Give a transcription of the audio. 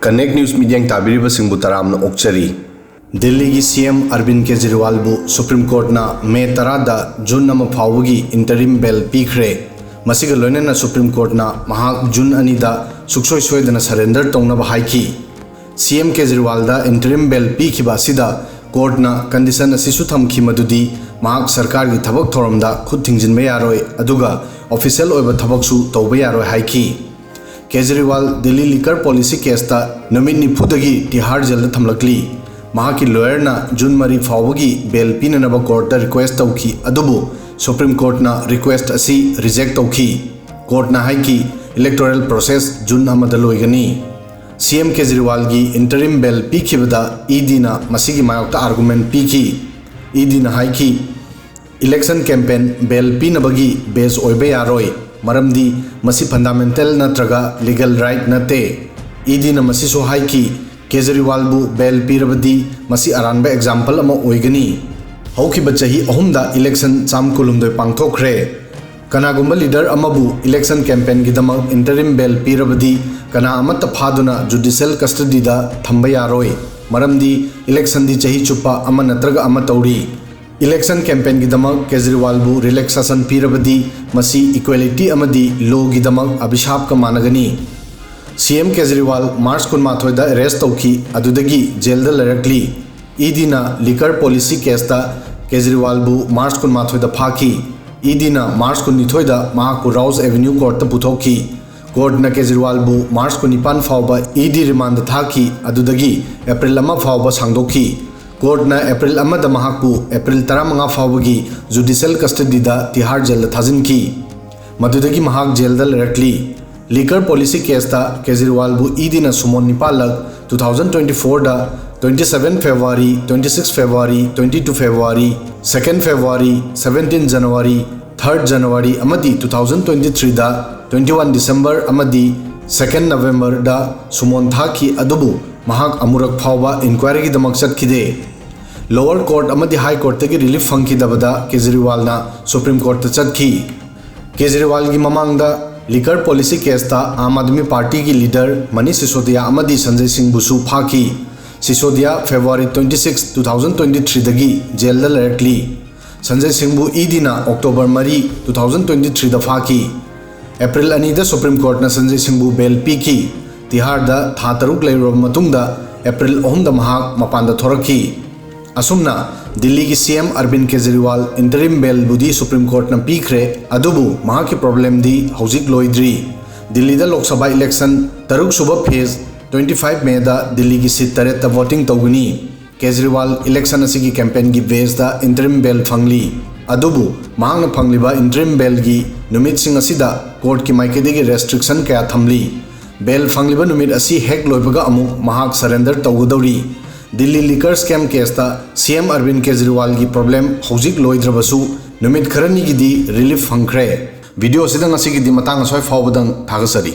Connect news media ताबीरिबसिंगबु तरामना ओक्चरी Delhi की CM Arvind Kejriwal बु supreme court ना मे 10 जून नम फावगी इंटरिम बेल पीखरे मसिग लोइनना सुप्रीम कोर्ट ना महाक जून 2 दा सुक्सोय सोयदना सरेंडर तौनब हाइकी सीएम केजरीवाल दा इंटरिम बेल पीखिबा सिदा कोर्ट ना कंडीशन असिसु थमखि मदुदी महाक सरकार की थबक थोरमदा खुद थिंजिनबा यारोय अदुगा ऑफिशियल ओइबा थबकसु तौबा यारोय हाइकी केजरीवाल दिल्ली लिकर पॉलिसी केसता नुमित 90 तिहाड़ जेल थमलकली महाकी लॉयर ना जून 3 फावगी बेल पीननब कोर्ट रिक्वेस्ट तौखी अदुबु सुप्रीम कोर्ट ना रिक्वेस्ट असी रिजेक्ट तौखी कोर्ट ना हाइकी इलेक्टोरल प्रोसेस जून 1 लोइगनी सीएम केजरीवाल की इंटरिम बेल पीखिबदा ईडी ना मसिगी मायोक्ता आर्गुमेंट पीखी ईडी ना हाइकी इलेक्शन कैंपेन बेल पीनबगी बेस ओइबे यारोय मरमदी मसी फंडामेंटल नत्रगा लीगल राइट नते ईडी ना मसिसो हाइकी केजरीवाल बु बेल पीरबदी मसी अरानबा एग्जांपल अमा ओइगनी हौखिबा चही अहुमदा इलेक्शन चाम कुलुमदोय पांगथोखरे कनागुंबा लीडर अमाबु इलेक्शन कैंपेन गिदमक इंटरिम बेल पीरबदी कना अमत फादुना जुडिशियल कस्टडी दा थंबा यारोय मरमदी इलेक्शन दी चही चुप्पा अमा नत्रगा अमा तौरी इलेक्शन कैंपेन गिदमक केजरीवाल बु रिलैक्सेशन पीरबदी मसी इक्वालिटी अमदी लो गिदमक अभिशाप का मानगनी सीएम केजरीवाल मार्च 19 दा अरेस्ट तौखी अदुदगी जेल दा लरकली ईडी ना लिकर पॉलिसी केसता केजरीवाल बु मार्च 19 दा फाकी ईडी ना मार्च 19 दा महाकु राउज एवेन्यू कोर्ट ता पुथोकी कोर्ट ना केजरीवाल बु मार्च 19 फावबा ईडी रिमांड थाकी अदुदगी अप्रैल 1 फावबा सांगदोखी कोर्ट ना अप्रैल 1 दा महाकु अप्रैल 15 फावगी जुडिशियल कस्टडी दा तिहाड़ जेल दा थाजिनकी मदुदगी महाक जेल दा लरकली लिकर पॉलिसी केसता केजरीवाल बु ईडी ना सुमोन निपालक 2024 दा 27 फरवरी 26 फरवरी 22 फरवरी 2 फरवरी 17 जनवरी 3 जनवरी अमदी 2023 दा 21 दिसंबर अमदी 2 नवंबर दा सुमोन थाकी अदुबु महाक अमुरक फावबा इंक्वायरी की दमक चटखिदे लोअर कोर्ट अमदी हाई कोर्ट तक रिलीफ फंखिदबदा केजरीवाल ना सुप्रीम कोर्ट चटखी केजरीवाल की ममांगदा लिकर पॉलिसी केसता आम आदमी पार्टी की लीडर मनीष सिसोदिया अमदी संजय सिंह बुसु फाकी सिसोदिया फरवरी 26 2023 दगी जेल दा लरकली संजय सिंह बु ईडी ना अक्टोबर 3 2023 दा फाकी अप्रैल 2 दा सुप्रीम कोर्ट ना संजय सिंह बु बेल पीकी तिहाड़ दा था 3 लेरब मतुंगदा अप्रैल 3 दा महाक मपान दा थोरकी असुमना दिल्ली की CM Arvind Kejriwal interim bail बुदी सुप्रीम कोर्ट ना पीखरे अदुबु महाकी प्रॉब्लम दी हौजिक लोइद्री दिल्ली दा लोकसभा इलेक्शन 3 सुबह फेज 25 मे दा दिल्ली की सीट 3 ता वोटिंग तौगनी केजरीवाल इलेक्शन असिगी कैंपेन की बेस दा इंटरिम बेल फंगली अदुबु महांगना फंगलिबा इंटरिम बेल की नुमित सिंह असिदा कोर्ट की माइकेदेगी रेस्ट्रिक्शन कया थमली बेल फंगलिबा नुमित असी हेक लोइबगा अमुक महाक सरेंडर तौगदौरी दिल्ली लिकर स्कैम केसता सीएम अरविंद केजरीवाल की प्रॉब्लम हौजिक लोइद्रबसु नुमित खरनी की दी रिलीफ फंखरे वीडियो सिदंग असिगी दी मतांग असोय फावबदंग थागसरी।